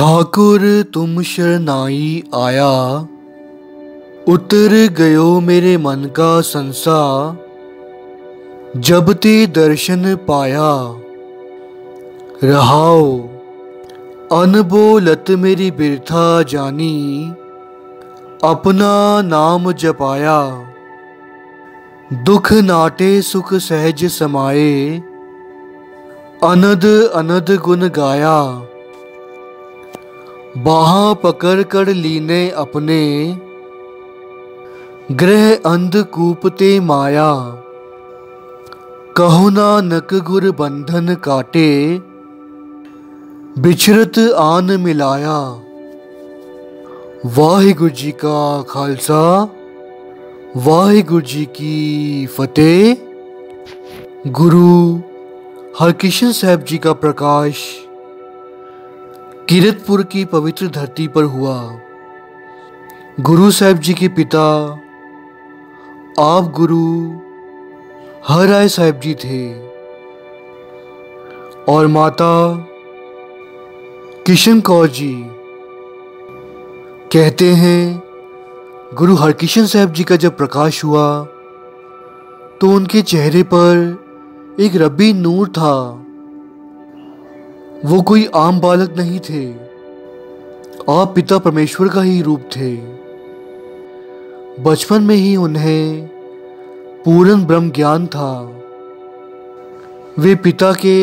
ठाकुर तुम शरणाई आया, उतर गयो मेरे मन का संसा। जब ते दर्शन पाया, रहाओ अनबोलत मेरी बिरथा जानी। अपना नाम जपाया, दुख नाटे सुख सहज समाए। अनद अनद गुण गाया, बाहाँ पकड़ कर लीने अपने। ग्रह अंधकूप ते माया, कहो नानक गुर बंधन काटे। बिछरत आन मिलाया। वाहिगुरु जी का खालसा, वाहिगुरु जी की फतेह। गुरु हरकिशन साहब जी का प्रकाश कीरतपुर की पवित्र धरती पर हुआ। गुरु साहब जी के पिता आप गुरु हरराय साहब जी थे और माता किशन कौर जी। कहते हैं गुरु हरकिशन साहब जी का जब प्रकाश हुआ तो उनके चेहरे पर एक रब्बी नूर था। वो कोई आम बालक नहीं थे, आप पिता परमेश्वर का ही रूप थे। बचपन में ही उन्हें पूर्ण ब्रह्म ज्ञान था। वे पिता के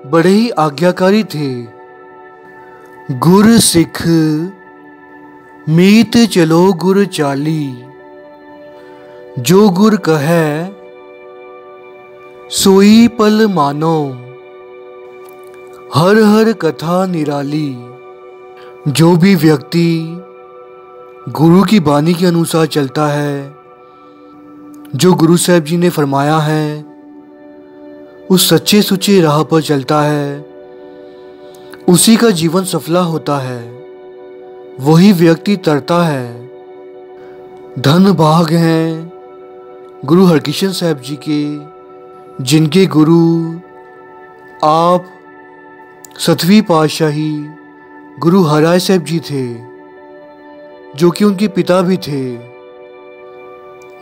बड़े ही आज्ञाकारी थे। गुर सिख मीत चलो गुर चाली, जो गुर कहे सोई पल मानो। हर हर कथा निराली। जो भी व्यक्ति गुरु की बानी के अनुसार चलता है, जो गुरु साहब जी ने फरमाया है, उस सच्चे सुच्चे राह पर चलता है, उसी का जीवन सफला होता है। वही व्यक्ति तरता है। धन भाग हैं गुरु हरकिशन साहब जी के, जिनके गुरु आप सतवीं पातशाही गुरु हरराय साहब जी थे, जो कि उनके पिता भी थे।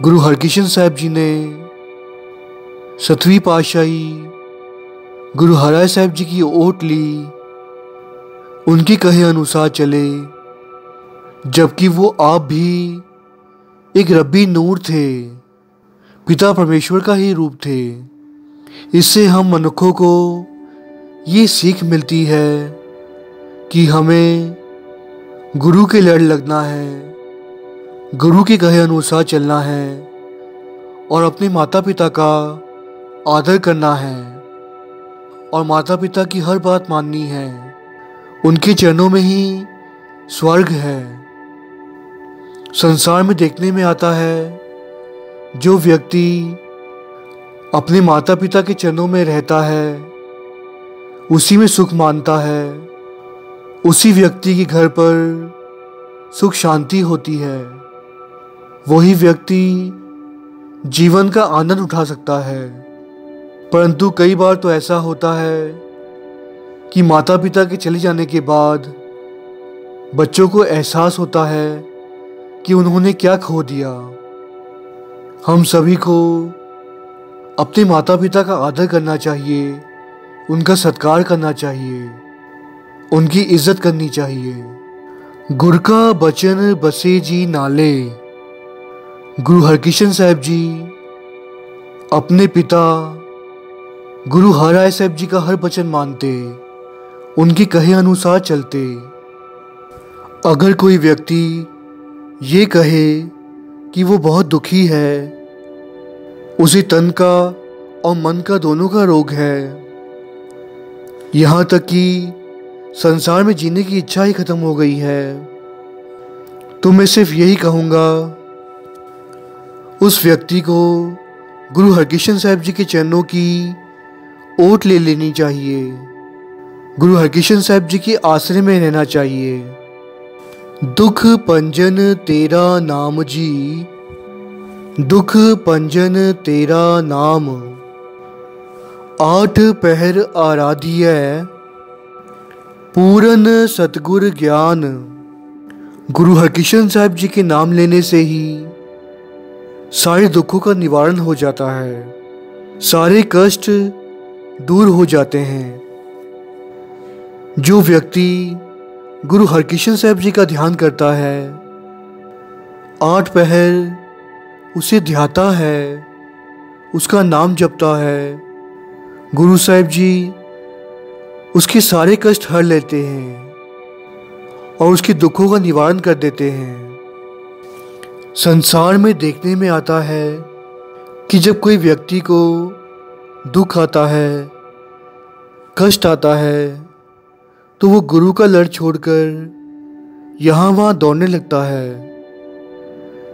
गुरु हरकिशन साहब जी ने सतवीं पातशाही गुरु हरराय साहब जी की ओट ली, उनके कहे अनुसार चले, जबकि वो आप भी एक रब्बी नूर थे, पिता परमेश्वर का ही रूप थे। इससे हम मनुष्यों को ये सीख मिलती है कि हमें गुरु के लड़ लगना है, गुरु के कहे अनुसार चलना है और अपने माता पिता का आदर करना है और माता पिता की हर बात माननी है। उनके चरणों में ही स्वर्ग है। संसार में देखने में आता है, जो व्यक्ति अपने माता पिता के चरणों में रहता है, उसी में सुख मानता है, उसी व्यक्ति के घर पर सुख शांति होती है। वही व्यक्ति जीवन का आनंद उठा सकता है। परंतु कई बार तो ऐसा होता है कि माता पिता के चले जाने के बाद बच्चों को एहसास होता है कि उन्होंने क्या खो दिया। हम सभी को अपने माता पिता का आदर करना चाहिए, उनका सत्कार करना चाहिए, उनकी इज्जत करनी चाहिए। गुर का बचन बसे जी नाले। गुरु हरकिशन साहब जी अपने पिता गुरु हरराय साहब जी का हर वचन मानते, उनके कहे अनुसार चलते। अगर कोई व्यक्ति ये कहे कि वो बहुत दुखी है, उसे तन का और मन का दोनों का रोग है, यहाँ तक कि संसार में जीने की इच्छा ही खत्म हो गई है, तो मैं सिर्फ यही कहूँगा, उस व्यक्ति को गुरु हरकिशन साहब जी के चरणों की ओट ले लेनी चाहिए। गुरु हरकिशन साहब जी के आश्रय में रहना चाहिए। दुख पंजन तेरा नाम जी, दुख पंजन तेरा नाम। आठ पहर आराधिय, पूर्ण सतगुर ज्ञान। गुरु हरकिशन साहब जी के नाम लेने से ही सारे दुखों का निवारण हो जाता है, सारे कष्ट दूर हो जाते हैं। जो व्यक्ति गुरु हरकिशन साहब जी का ध्यान करता है, 8 पहर उसे ध्याता है, उसका नाम जपता है, गुरु साहब जी उसके सारे कष्ट हर लेते हैं और उसके दुखों का निवारण कर देते हैं। संसार में देखने में आता है कि जब कोई व्यक्ति को दुख आता है, कष्ट आता है, तो वो गुरु का लड़ छोड़कर यहाँ वहाँ दौड़ने लगता है।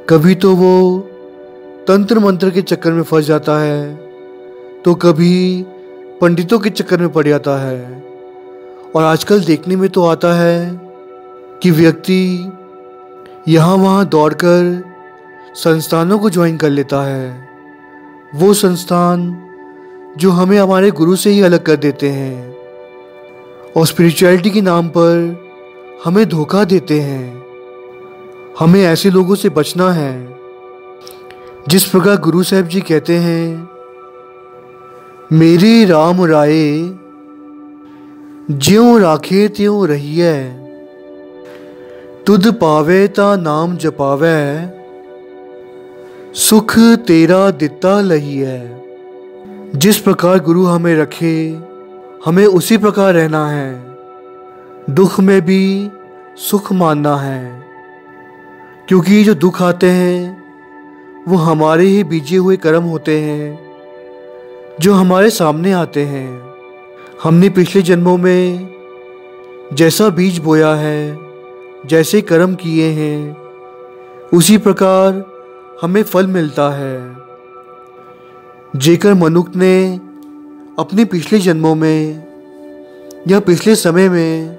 कभी तो वो तंत्र मंत्र के चक्कर में फंस जाता है, तो कभी पंडितों के चक्कर में पड़ जाता है। और आजकल देखने में तो आता है कि व्यक्ति यहाँ वहाँ दौड़कर संस्थानों को ज्वाइन कर लेता है, वो संस्थान जो हमें हमारे गुरु से ही अलग कर देते हैं और स्पिरिचुअलिटी के नाम पर हमें धोखा देते हैं। हमें ऐसे लोगों से बचना है। जिस प्रकार गुरु साहब जी कहते हैं, मेरे राम राये ज्यों राखे त्यों रहिए, तुध पावे ता नाम जपावे, सुख तेरा दिता लहिए। जिस प्रकार गुरु हमें रखे, हमें उसी प्रकार रहना है। दुख में भी सुख मानना है, क्योंकि जो दुख आते हैं वो हमारे ही बीजे हुए कर्म होते हैं जो हमारे सामने आते हैं। हमने पिछले जन्मों में जैसा बीज बोया है, जैसे कर्म किए हैं, उसी प्रकार हमें फल मिलता है। जेकर मनुष्य ने अपने पिछले जन्मों में या पिछले समय में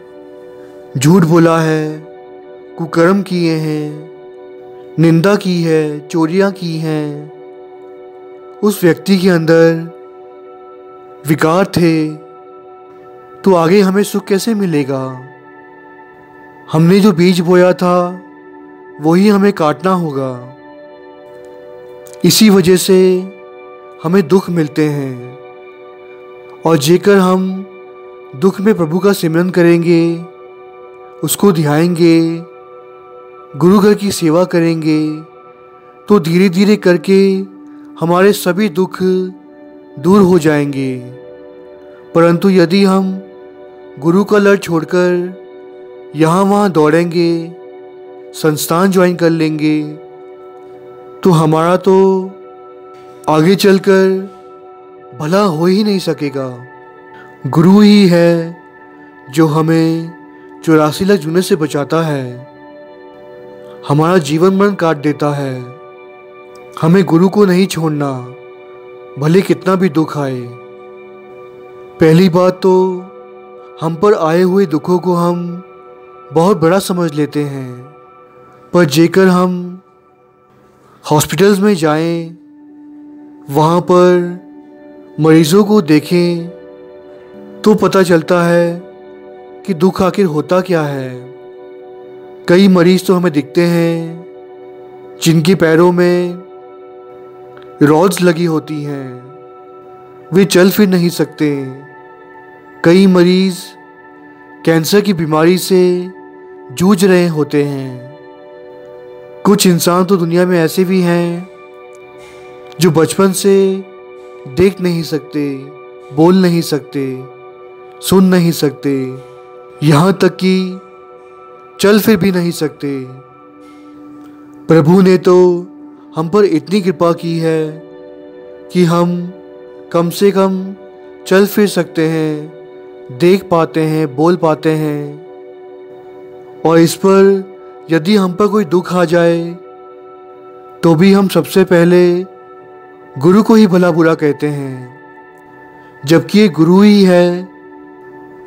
झूठ बोला है, कुकर्म किए हैं, निंदा की है, चोरियां की हैं, उस व्यक्ति के अंदर विकार थे, तो आगे हमें सुख कैसे मिलेगा? हमने जो बीज बोया था वही हमें काटना होगा। इसी वजह से हमें दुख मिलते हैं। और जेकर हम दुख में प्रभु का सिमरन करेंगे, उसको ध्याएंगे, गुरु घर की सेवा करेंगे, तो धीरे धीरे करके हमारे सभी दुख दूर हो जाएंगे। परंतु यदि हम गुरु का लड़ छोड़कर यहाँ वहाँ दौड़ेंगे, संस्थान ज्वाइन कर लेंगे, तो हमारा तो आगे चलकर भला हो ही नहीं सकेगा। गुरु ही है जो हमें 84 लाख जुने से बचाता है, हमारा जीवन मरण काट देता है। हमें गुरु को नहीं छोड़ना, भले कितना भी दुख आए। पहली बात तो हम पर आए हुए दुखों को हम बहुत बड़ा समझ लेते हैं, पर जेकर हम हॉस्पिटल्स में जाएं, वहाँ पर मरीजों को देखें, तो पता चलता है कि दुख आखिर होता क्या है। कई मरीज तो हमें दिखते हैं जिनके पैरों में रॉड्स लगी होती हैं, वे चल फिर नहीं सकते। कई मरीज कैंसर की बीमारी से जूझ रहे होते हैं। कुछ इंसान तो दुनिया में ऐसे भी हैं जो बचपन से देख नहीं सकते, बोल नहीं सकते, सुन नहीं सकते, यहाँ तक कि चल फिर भी नहीं सकते। प्रभु ने तो हम पर इतनी कृपा की है कि हम कम से कम चल फिर सकते हैं, देख पाते हैं, बोल पाते हैं। और इस पर यदि हम पर कोई दुख आ जाए तो भी हम सबसे पहले गुरु को ही भला बुरा कहते हैं, जबकि ये गुरु ही है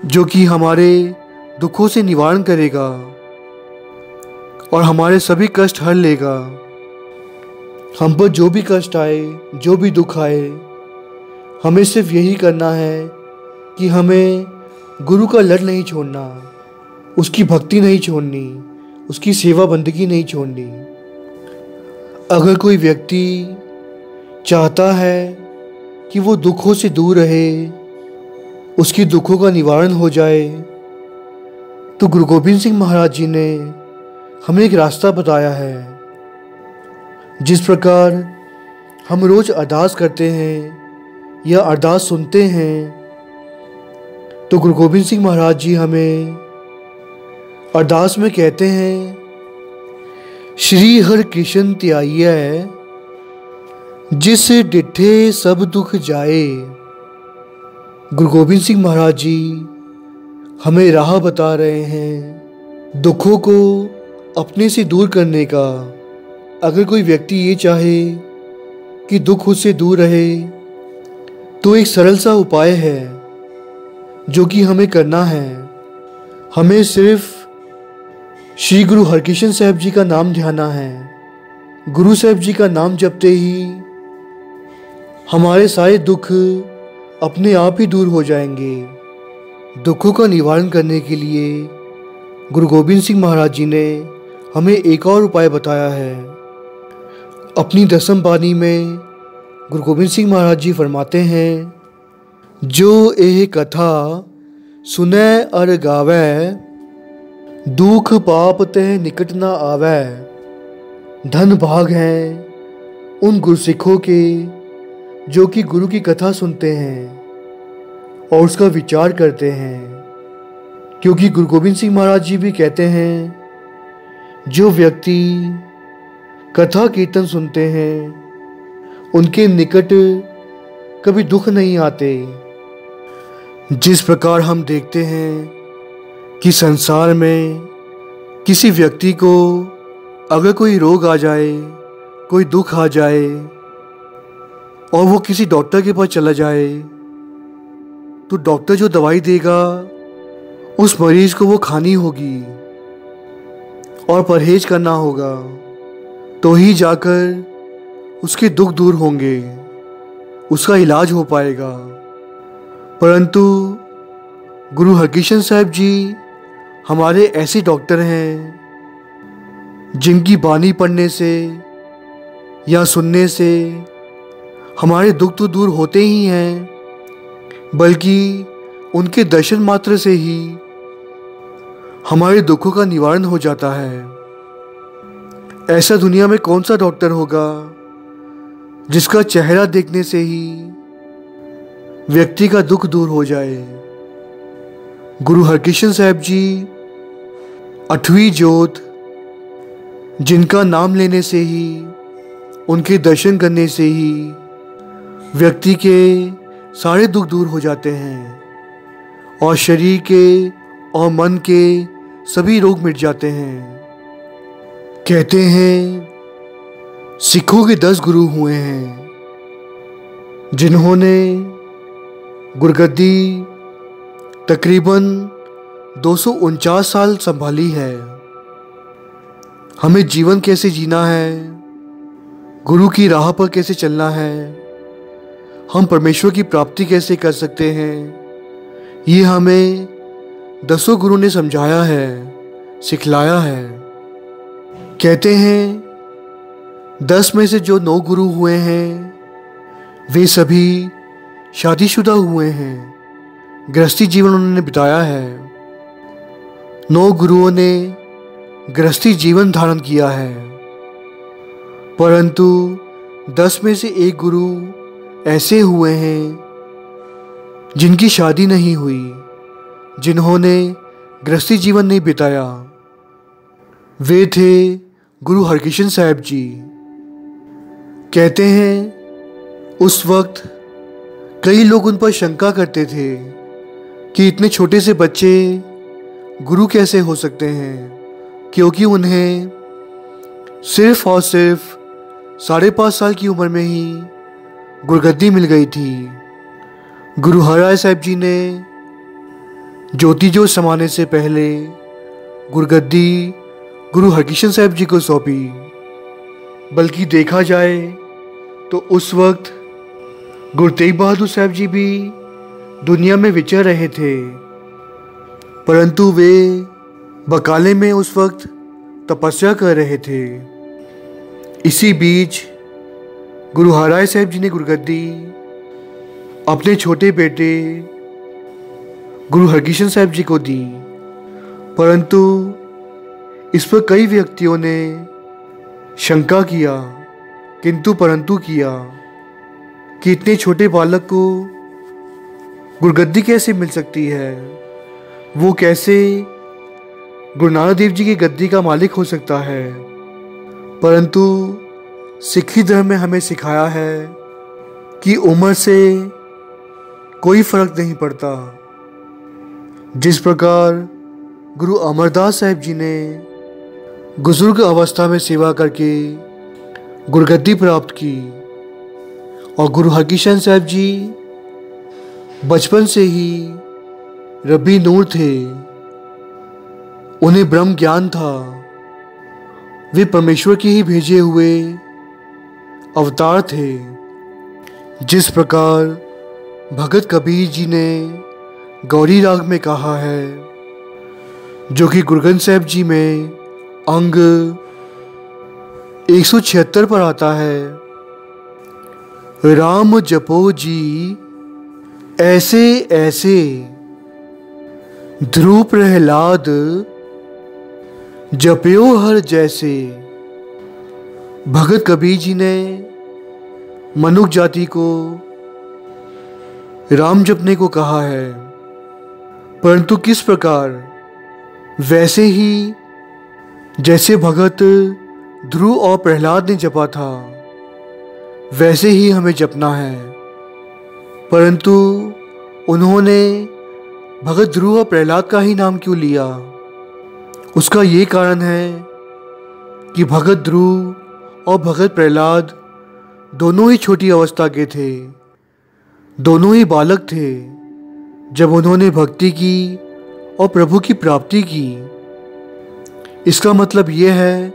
जो कि हमारे दुखों से निवारण करेगा और हमारे सभी कष्ट हर लेगा। हम पर जो भी कष्ट आए, जो भी दुख आए, हमें सिर्फ यही करना है कि हमें गुरु का लड़ नहीं छोड़ना, उसकी भक्ति नहीं छोड़नी, उसकी सेवा बंदगी नहीं छोड़नी। अगर कोई व्यक्ति चाहता है कि वो दुखों से दूर रहे, उसकी दुखों का निवारण हो जाए, तो गुरु गोबिंद सिंह महाराज जी ने हमें एक रास्ता बताया है। जिस प्रकार हम रोज अरदास करते हैं या अरदास सुनते हैं, तो गुरु गोबिंद सिंह महाराज जी हमें अरदास में कहते हैं, श्री हर कृष्ण त्याइयै जिस डिठे सब दुख जाए। गुरु गोबिंद सिंह महाराज जी हमें राह बता रहे हैं दुखों को अपने से दूर करने का। अगर कोई व्यक्ति ये चाहे कि दुख उससे दूर रहे, तो एक सरल सा उपाय है जो कि हमें करना है। हमें सिर्फ श्री गुरु हरकृष्ण साहब जी का नाम ध्याना है। गुरु साहब जी का नाम जपते ही हमारे सारे दुख अपने आप ही दूर हो जाएंगे। दुखों का निवारण करने के लिए गुरु गोबिंद सिंह महाराज जी ने हमें एक और उपाय बताया है। अपनी दसम बानी में गुरु गोबिंद सिंह महाराज जी फरमाते हैं, जो एह कथा सुनै अर गावै दुख पाप तह निकट न आवै। धन भाग हैं उन गुरसिखों के जो कि गुरु की कथा सुनते हैं और उसका विचार करते हैं। क्योंकि गुरु गोबिंद सिंह महाराज जी भी कहते हैं, जो व्यक्ति कथा कीर्तन सुनते हैं उनके निकट कभी दुख नहीं आते। जिस प्रकार हम देखते हैं कि संसार में किसी व्यक्ति को अगर कोई रोग आ जाए, कोई दुख आ जाए और वो किसी डॉक्टर के पास चला जाए, तो डॉक्टर जो दवाई देगा उस मरीज को वो खानी होगी और परहेज करना होगा, तो ही जाकर उसके दुख दूर होंगे, उसका इलाज हो पाएगा। परंतु गुरु हरकृष्ण साहब जी हमारे ऐसे डॉक्टर हैं जिनकी बानी पढ़ने से या सुनने से हमारे दुख तो दूर होते ही हैं, बल्कि उनके दर्शन मात्र से ही हमारे दुखों का निवारण हो जाता है। ऐसा दुनिया में कौन सा डॉक्टर होगा जिसका चेहरा देखने से ही व्यक्ति का दुख दूर हो जाए। गुरु हरकृष्ण साहब जी 8वीं ज्योत, जिनका नाम लेने से ही, उनके दर्शन करने से ही व्यक्ति के सारे दुख दूर हो जाते हैं और शरीर के और मन के सभी रोग मिट जाते हैं। कहते हैं सिखों के 10 गुरु हुए हैं जिन्होंने गुरगद्दी तकरीबन 249 साल संभाली है। हमें जीवन कैसे जीना है, गुरु की राह पर कैसे चलना है, हम परमेश्वर की प्राप्ति कैसे कर सकते हैं, ये हमें 10 गुरु ने समझाया है, सिखलाया है। कहते हैं 10 में से जो 9 गुरु हुए हैं वे सभी शादीशुदा हुए हैं, गृहस्थी जीवन उन्होंने बिताया है। 9 गुरुओं ने गृहस्थी जीवन धारण किया है, परंतु 10 में से एक गुरु ऐसे हुए हैं जिनकी शादी नहीं हुई, जिन्होंने गृहस्थी जीवन नहीं बिताया। वे थे गुरु हरकृष्ण साहब जी। कहते हैं उस वक्त कई लोग उन पर शंका करते थे कि इतने छोटे से बच्चे गुरु कैसे हो सकते हैं, क्योंकि उन्हें सिर्फ और सिर्फ 5.5 साल की उम्र में ही गुरगद्दी मिल गई थी। गुरु हरराय साहब जी ने ज्योति जोत समाने से पहले गुरगद्दी गुरु हरकृष्ण साहब जी को सौंपी। बल्कि देखा जाए तो उस वक्त गुरु तेग बहादुर साहब जी भी दुनिया में विचर रहे थे। परंतु वे बकाले में उस वक्त तपस्या कर रहे थे। इसी बीच गुरु हरराय साहब जी ने गुरगद्दी अपने छोटे बेटे गुरु हरकिशन साहब जी को दी। परंतु इस पर कई व्यक्तियों ने शंका किया, किंतु परंतु किया कि इतने छोटे बालक को गुरगद्दी कैसे मिल सकती है, वो कैसे गुरु नानक देव जी की गद्दी का मालिक हो सकता है। परंतु सिखी धर्म में हमें सिखाया है कि उम्र से कोई फर्क नहीं पड़ता। जिस प्रकार गुरु अमरदास साहब जी ने बुजुर्ग अवस्था में सेवा करके गुरगद्दी प्राप्त की और गुरु हरकिशन साहब जी बचपन से ही रब्बी नूर थे, उन्हें ब्रह्म ज्ञान था, वे परमेश्वर के ही भेजे हुए अवतार थे। जिस प्रकार भगत कबीर जी ने गौरी राग में कहा है, जो कि गुरु ग्रंथ साहिब जी में अंग 176 पर आता है, राम जपो जी ऐसे ऐसे ध्रुव प्रहलाद जप्यो हर जैसे। भगत कबीर जी ने मनुष्य जाति को राम जपने को कहा है, परंतु किस प्रकार, वैसे ही जैसे भगत ध्रुव और प्रहलाद ने जपा था वैसे ही हमें जपना है। परंतु उन्होंने भगत ध्रुव और प्रहलाद का ही नाम क्यों लिया? उसका ये कारण है कि भगत ध्रुव और भगत प्रहलाद दोनों ही छोटी अवस्था के थे, दोनों ही बालक थे जब उन्होंने भक्ति की और प्रभु की प्राप्ति की। इसका मतलब यह है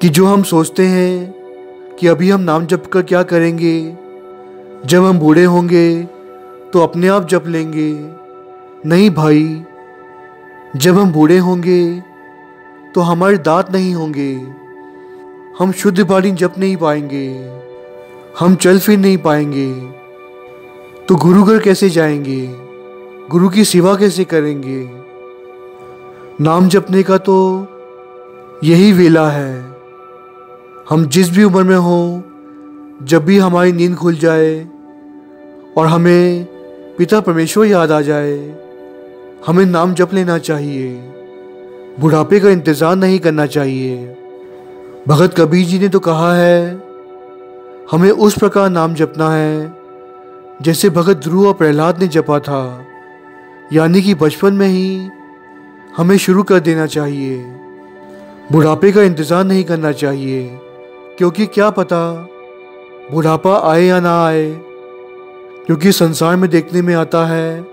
कि जो हम सोचते हैं कि अभी हम नाम जप कर क्या करेंगे, जब हम बूढ़े होंगे तो अपने आप जप लेंगे। नहीं भाई, जब हम बूढ़े होंगे तो हमारे दांत नहीं होंगे, हम शुद्ध बाणी जप नहीं पाएंगे, हम चल फिर नहीं पाएंगे, तो गुरु घर कैसे जाएंगे, गुरु की सेवा कैसे करेंगे? नाम जपने का तो यही वेला है। हम जिस भी उम्र में हो, जब भी हमारी नींद खुल जाए और हमें पिता परमेश्वर याद आ जाए, हमें नाम जप लेना चाहिए, बुढ़ापे का इंतज़ार नहीं करना चाहिए। भगत कबीर जी ने तो कहा है, हमें उस प्रकार नाम जपना है जैसे भगत ध्रुव और प्रहलाद ने जपा था, यानी कि बचपन में ही हमें शुरू कर देना चाहिए। बुढ़ापे का इंतज़ार नहीं करना चाहिए, क्योंकि क्या पता बुढ़ापा आए या ना आए। क्योंकि संसार में देखने में आता है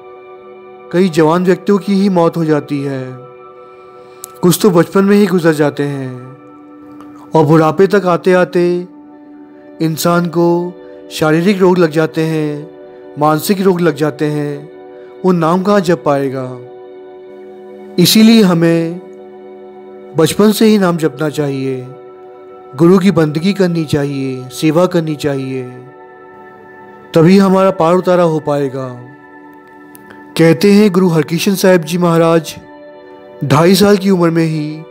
कई जवान व्यक्तियों की ही मौत हो जाती है, कुछ तो बचपन में ही गुजर जाते हैं, और बुढ़ापे तक आते आते इंसान को शारीरिक रोग लग जाते हैं, मानसिक रोग लग जाते हैं, वो नाम कहाँ जप पाएगा। इसीलिए हमें बचपन से ही नाम जपना चाहिए, गुरु की बंदगी करनी चाहिए, सेवा करनी चाहिए, तभी हमारा पार उतारा हो पाएगा। कहते हैं गुरु हरकिशन साहब जी महाराज 2.5 साल की उम्र में ही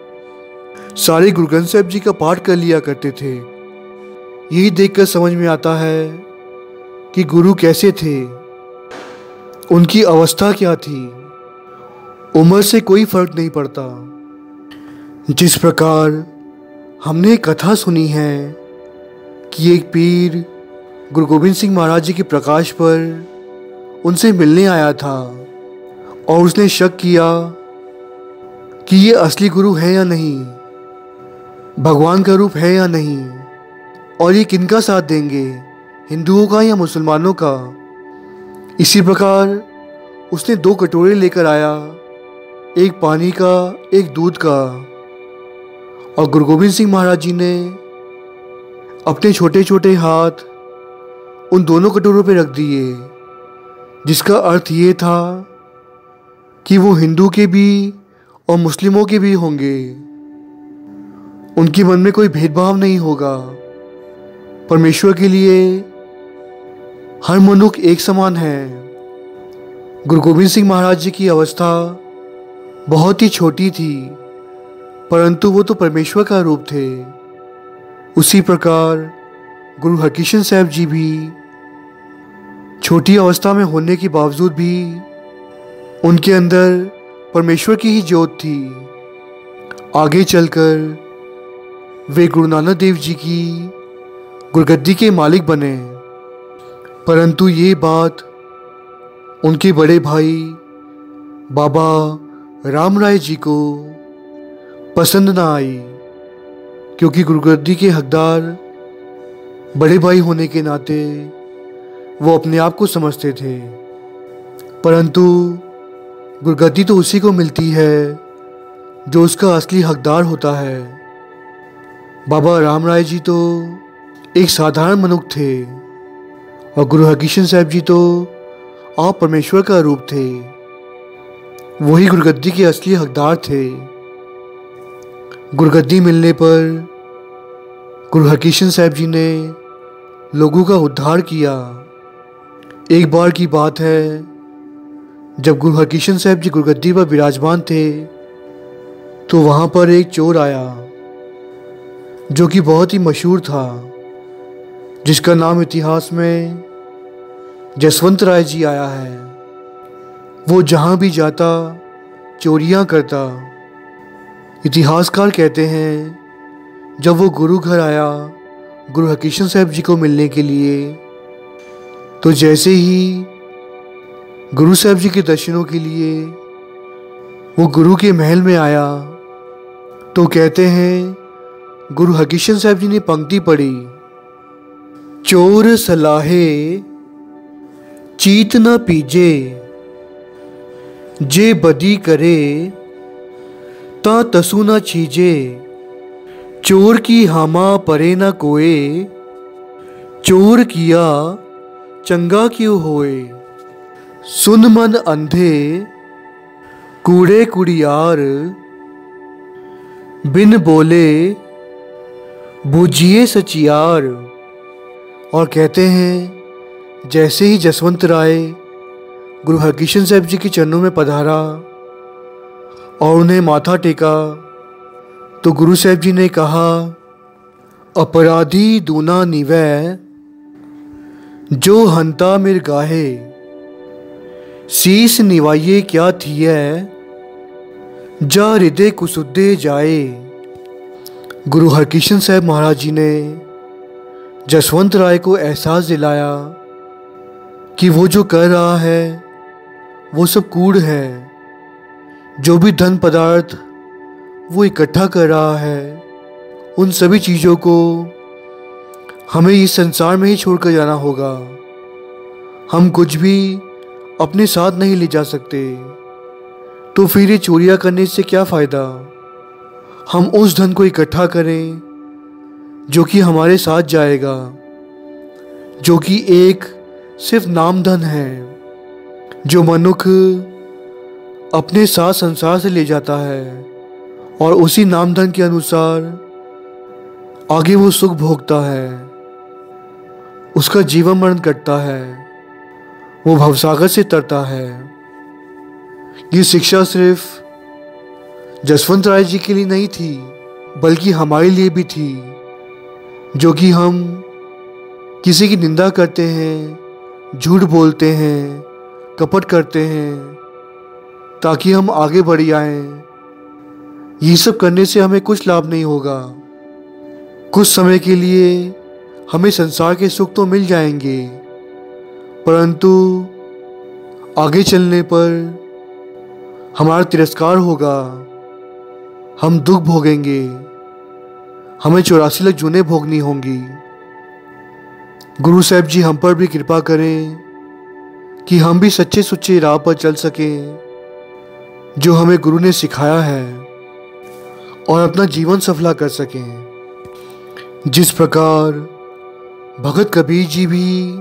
सारे गुरु ग्रंथ साहब जी का पाठ कर लिया करते थे। यही देखकर समझ में आता है कि गुरु कैसे थे, उनकी अवस्था क्या थी। उम्र से कोई फर्क नहीं पड़ता। जिस प्रकार हमने कथा सुनी है कि एक पीर गुरु गोविंद सिंह महाराज जी के प्रकाश पर उनसे मिलने आया था और उसने शक किया कि ये असली गुरु है या नहीं, भगवान का रूप है या नहीं, और ये किनका साथ देंगे, हिंदुओं का या मुसलमानों का। इसी प्रकार उसने 2 कटोरे लेकर आया, एक पानी का एक दूध का, और गुरु गोविंद सिंह महाराज जी ने अपने छोटे छोटे हाथ उन दोनों कटोरों पे रख दिए, जिसका अर्थ ये था कि वो हिंदू के भी और मुस्लिमों के भी होंगे। उनके मन में कोई भेदभाव नहीं होगा। परमेश्वर के लिए हर मनुष्य एक समान है। गुरु गोविंद सिंह महाराज जी की अवस्था बहुत ही छोटी थी, परंतु वो तो परमेश्वर का रूप थे। उसी प्रकार गुरु हरकृष्ण साहब जी भी छोटी अवस्था में होने के बावजूद भी उनके अंदर परमेश्वर की ही ज्योत थी। आगे चलकर वे गुरु नानक देव जी की गुरगद्दी के मालिक बने, परंतु ये बात उनके बड़े भाई बाबा राम राय जी को पसंद ना आई, क्योंकि गुरगद्दी के हकदार बड़े भाई होने के नाते वो अपने आप को समझते थे। परंतु गुरगद्दी तो उसी को मिलती है जो उसका असली हकदार होता है। बाबा राम राय जी तो एक साधारण मनुष्य थे और गुरु हरकृष्ण साहब जी तो आप परमेश्वर का रूप थे। वही गुरगद्दी के असली हकदार थे। गुरगद्दी मिलने पर गुरु हरकृष्ण साहब जी ने लोगों का उद्धार किया। एक बार की बात है, जब गुरु हरकृष्ण साहब जी गुरगद्दी पर विराजमान थे तो वहाँ पर एक चोर आया जो कि बहुत ही मशहूर था, जिसका नाम इतिहास में जसवंत राय जी आया है। वो जहाँ भी जाता चोरियाँ करता। इतिहासकार कहते हैं जब वो गुरु घर आया गुरु हरकृष्ण साहब जी को मिलने के लिए, तो जैसे ही गुरु साहब जी के दर्शनों के लिए वो गुरु के महल में आया तो कहते हैं गुरु हरकृष्ण साहब जी ने पंक्ति पढ़ी, चोर सलाहे चीत न पीजे, जे बदी करे ता तसु न छीजे, चोर की हामा परे न कोए, चोर किया चंगा क्यों होए, सुन मन अंधे कूड़े कुड़ियार, बिन बोले बूझिए सचियार। और कहते हैं जैसे ही जसवंत राय गुरु हरकृष्ण साहब जी के चरणों में पधारा और उन्हें माथा टेका तो गुरु साहब जी ने कहा, अपराधी दूना निवै जो हंता मिर गाहे, शीस निवाइये क्या थियै, जा हृदय कुसुदे जाए। गुरु हरकृष्ण साहब महाराज जी ने जसवंत राय को एहसास दिलाया कि वो जो कर रहा है वो सब कूड़ है। जो भी धन पदार्थ वो इकट्ठा कर रहा है उन सभी चीज़ों को हमें इस संसार में ही छोड़कर जाना होगा। हम कुछ भी अपने साथ नहीं ले जा सकते, तो फिर ये चोरियां करने से क्या फ़ायदा। हम उस धन को इकट्ठा करें जो कि हमारे साथ जाएगा, जो कि एक सिर्फ नाम धन है जो मनुष्य अपने साथ संसार से ले जाता है और उसी नाम धन के अनुसार आगे वो सुख भोगता है, उसका जीवन मरण कटता है, वो भवसागर से तरता है। ये शिक्षा सिर्फ जसवंत राय जी के लिए नहीं थी बल्कि हमारे लिए भी थी, जो कि हम किसी की निंदा करते हैं, झूठ बोलते हैं, कपट करते हैं ताकि हम आगे बढ़ आएं। ये सब करने से हमें कुछ लाभ नहीं होगा। कुछ समय के लिए हमें संसार के सुख तो मिल जाएंगे, परंतु आगे चलने पर हमारा तिरस्कार होगा, हम दुख भोगेंगे, हमें 84 लाख जूनें भोगनी होंगी। गुरु साहब जी हम पर भी कृपा करें कि हम भी सच्चे सुच्चे राह पर चल सकें जो हमें गुरु ने सिखाया है और अपना जीवन सफला कर सकें। जिस प्रकार भगत कबीर जी भी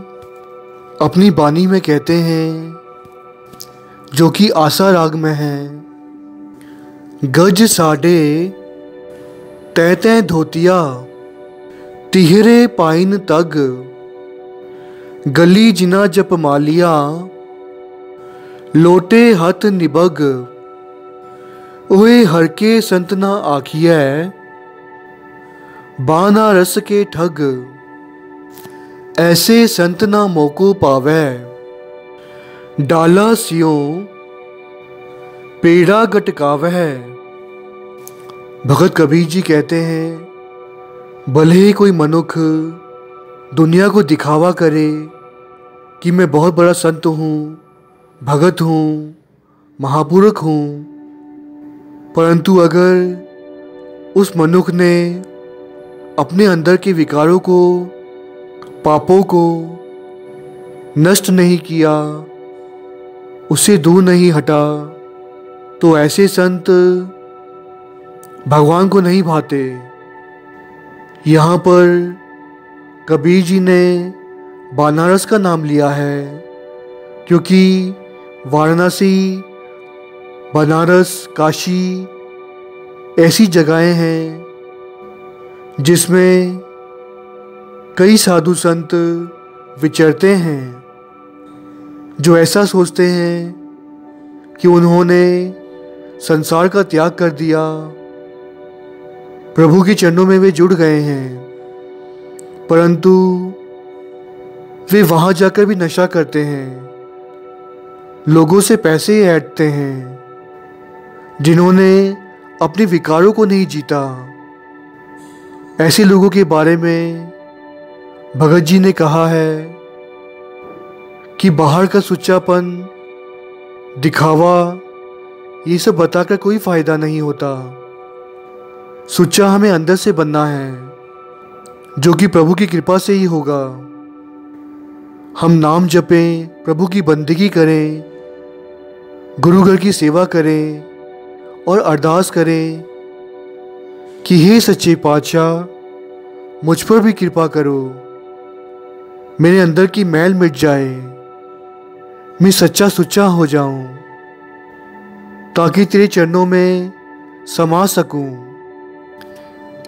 अपनी बानी में कहते हैं, जो कि आसा राग में है। गज साडे तै तै धोतिया तिहरे पाइन तग, गली जिना जप मालिया लोटे हथ निबग। ओए हर के संत ना आखिए बाना रस के ठग, ऐसे संत ना मोको पावे डाला सियों पेड़ा गटकावह। भगत कबीर जी कहते हैं, भले ही कोई मनुष्य दुनिया को दिखावा करे कि मैं बहुत बड़ा संत हूँ, भगत हूँ, महापुरुष हूँ, परंतु अगर उस मनुष्य ने अपने अंदर के विकारों को, पापों को नष्ट नहीं किया, उससे दूर नहीं हटा, तो ऐसे संत भगवान को नहीं भाते। यहाँ पर कबीर जी ने बनारस का नाम लिया है क्योंकि वाराणसी, बनारस, काशी ऐसी जगहें हैं जिसमें कई साधु संत विचरते हैं, जो ऐसा सोचते हैं कि उन्होंने संसार का त्याग कर दिया, प्रभु के चरणों में वे जुड़ गए हैं, परंतु वे वहाँ जाकर भी नशा करते हैं, लोगों से पैसे ऐंठते हैं, जिन्होंने अपने विकारों को नहीं जीता। ऐसे लोगों के बारे में भगत जी ने कहा है कि बाहर का सुच्चापन, दिखावा, ये सब बताकर कोई फायदा नहीं होता। सुच्चा हमें अंदर से बनना है, जो कि प्रभु की कृपा से ही होगा। हम नाम जपें, प्रभु की बंदगी करें, गुरु घर की सेवा करें और अरदास करें कि हे सच्चे पातशाह, मुझ पर भी कृपा करो, मेरे अंदर की मैल मिट जाए, मैं सच्चा सुच्चा हो जाऊं, ताकि तेरे चरणों में समा सकूं।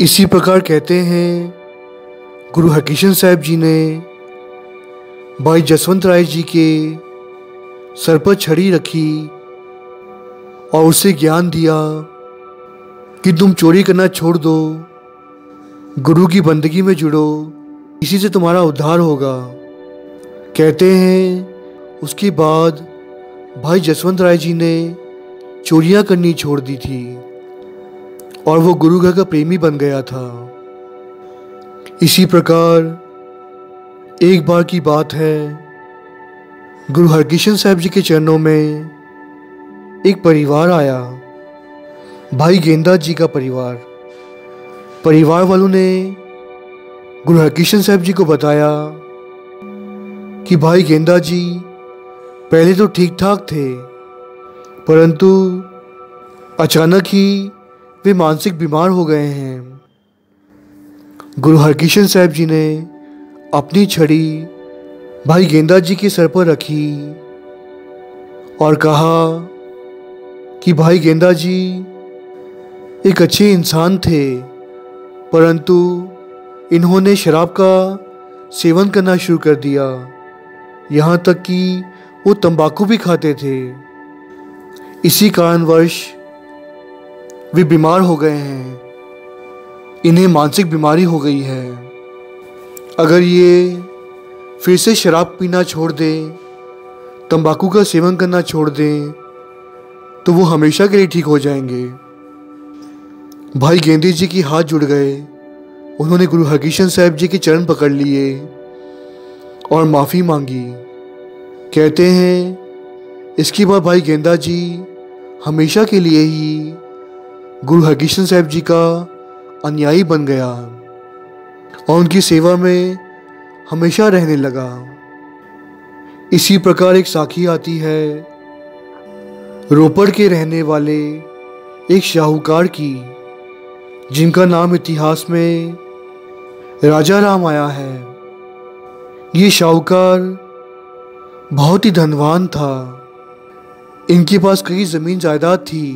इसी प्रकार कहते हैं गुरु हरकिशन साहब जी ने भाई जसवंत राय जी के सर पर छड़ी रखी और उसे ज्ञान दिया कि तुम चोरी करना छोड़ दो, गुरु की बंदगी में जुड़ो, इसी से तुम्हारा उद्धार होगा। कहते हैं उसके बाद भाई जसवंत राय जी ने चोरियां करनी छोड़ दी थी और वो गुरु घर का प्रेमी बन गया था। इसी प्रकार एक बार की बात है, गुरु हरकिशन साहब जी के चरणों में एक परिवार आया, भाई गेंदा जी का परिवार। परिवार वालों ने गुरु हरकिशन साहब जी को बताया कि भाई गेंदा जी पहले तो ठीक ठाक थे, परंतु अचानक ही वे मानसिक बीमार हो गए हैं। गुरु हरकिशन साहब जी ने अपनी छड़ी भाई गेंदा जी के सर पर रखी और कहा कि भाई गेंदा जी एक अच्छे इंसान थे, परंतु इन्होंने शराब का सेवन करना शुरू कर दिया, यहाँ तक कि वो तंबाकू भी खाते थे। इसी कारणवश वे बीमार हो गए हैं, इन्हें मानसिक बीमारी हो गई है। अगर ये फिर से शराब पीना छोड़ दें, तंबाकू का सेवन करना छोड़ दें, तो वो हमेशा के लिए ठीक हो जाएंगे। भाई गेंदी जी की हाथ जुड़ गए, उन्होंने गुरु हरकिशन साहब जी के चरण पकड़ लिए और माफ़ी मांगी। कहते हैं इसके बाद भाई गेंदा जी हमेशा के लिए ही गुरु हरकिशन साहब जी का अनुयायी बन गया और उनकी सेवा में हमेशा रहने लगा। इसी प्रकार एक साखी आती है रोपड़ के रहने वाले एक शाहूकार की, जिनका नाम इतिहास में राजा राम आया है। ये शाहूकार बहुत ही धनवान था, इनके पास कई ज़मीन जायदाद थी,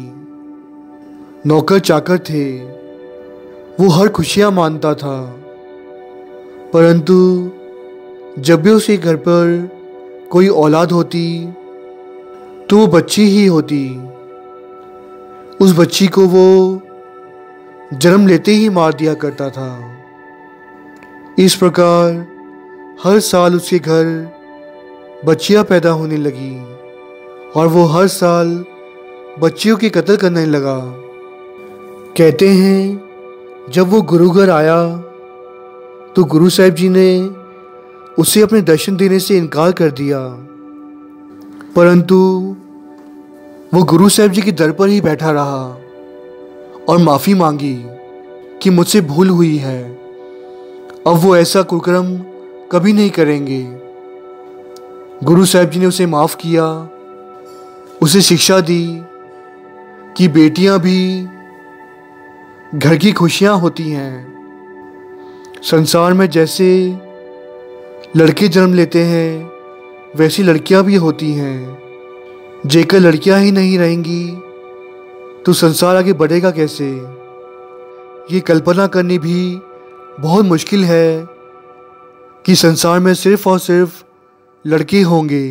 नौकर चाकर थे, वो हर खुशियाँ मानता था। परंतु जब भी उसके घर पर कोई औलाद होती तो वो बच्ची ही होती। उस बच्ची को वो जन्म लेते ही मार दिया करता था। इस प्रकार हर साल उसके घर बच्चियां पैदा होने लगी और वो हर साल बच्चियों के कत्ल करने लगा। कहते हैं जब वो गुरु घर आया तो गुरु साहिब जी ने उसे अपने दर्शन देने से इनकार कर दिया। परंतु वो गुरु साहिब जी के दर पर ही बैठा रहा और माफ़ी मांगी कि मुझसे भूल हुई है, अब वो ऐसा कुकर्म कभी नहीं करेंगे। गुरु साहिब जी ने उसे माफ़ किया, उसे शिक्षा दी कि बेटियां भी घर की खुशियां होती हैं। संसार में जैसे लड़के जन्म लेते हैं वैसी लड़कियां भी होती हैं। जेकर लड़कियां ही नहीं रहेंगी तो संसार आगे बढ़ेगा कैसे? ये कल्पना करनी भी बहुत मुश्किल है कि संसार में सिर्फ और सिर्फ लड़के होंगे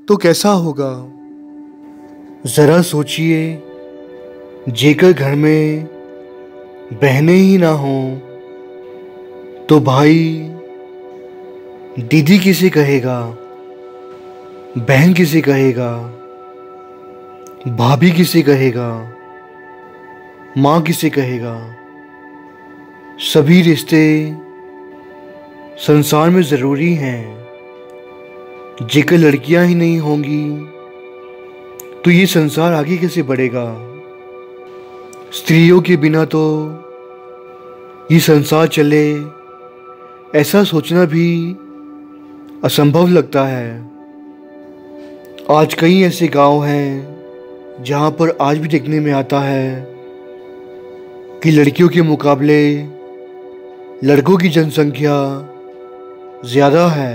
तो कैसा होगा। ज़रा सोचिए, जेकर घर में बहनें ही ना हों तो भाई दीदी किसे कहेगा, बहन किसे कहेगा, भाभी किसे कहेगा, माँ किसे कहेगा। सभी रिश्ते संसार में ज़रूरी हैं। जेकर लड़कियां ही नहीं होंगी तो ये संसार आगे कैसे बढ़ेगा। स्त्रियों के बिना तो ये संसार चले, ऐसा सोचना भी असंभव लगता है। आज कई ऐसे गांव हैं जहां पर आज भी देखने में आता है कि लड़कियों के मुकाबले लड़कों की जनसंख्या ज़्यादा है।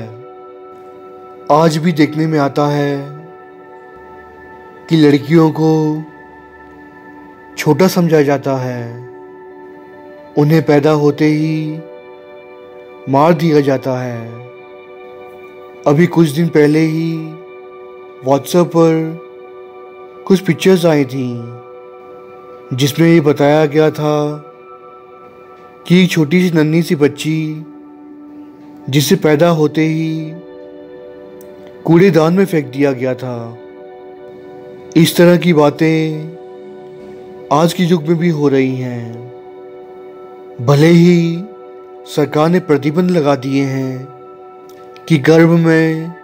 आज भी देखने में आता है कि लड़कियों को छोटा समझा जाता है, उन्हें पैदा होते ही मार दिया जाता है। अभी कुछ दिन पहले ही व्हाट्सएप पर कुछ पिक्चर्स आई थी जिसमें ये बताया गया था कि एक छोटी सी नन्ही सी बच्ची जिसे पैदा होते ही कूड़ेदान में फेंक दिया गया था। इस तरह की बातें आज के युग में भी हो रही हैं। भले ही सरकार ने प्रतिबंध लगा दिए हैं कि गर्भ में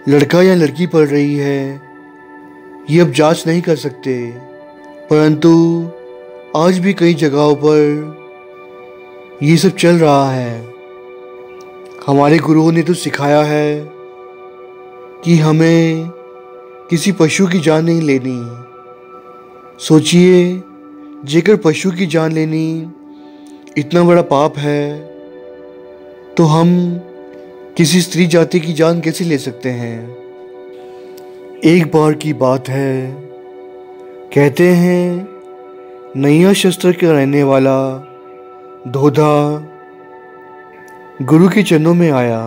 लड़का या लड़की पल रही है ये अब जांच नहीं कर सकते, परंतु आज भी कई जगहों पर ये सब चल रहा है। हमारे गुरुओं ने तो सिखाया है कि हमें किसी पशु की जान नहीं लेनी। सोचिए, जेकर पशु की जान लेनी इतना बड़ा पाप है तो हम किसी स्त्री जाति की जान कैसे ले सकते हैं। एक बार की बात है, कहते हैं नैया शस्त्र का रहने वाला धोधा गुरु के चरणों में आया।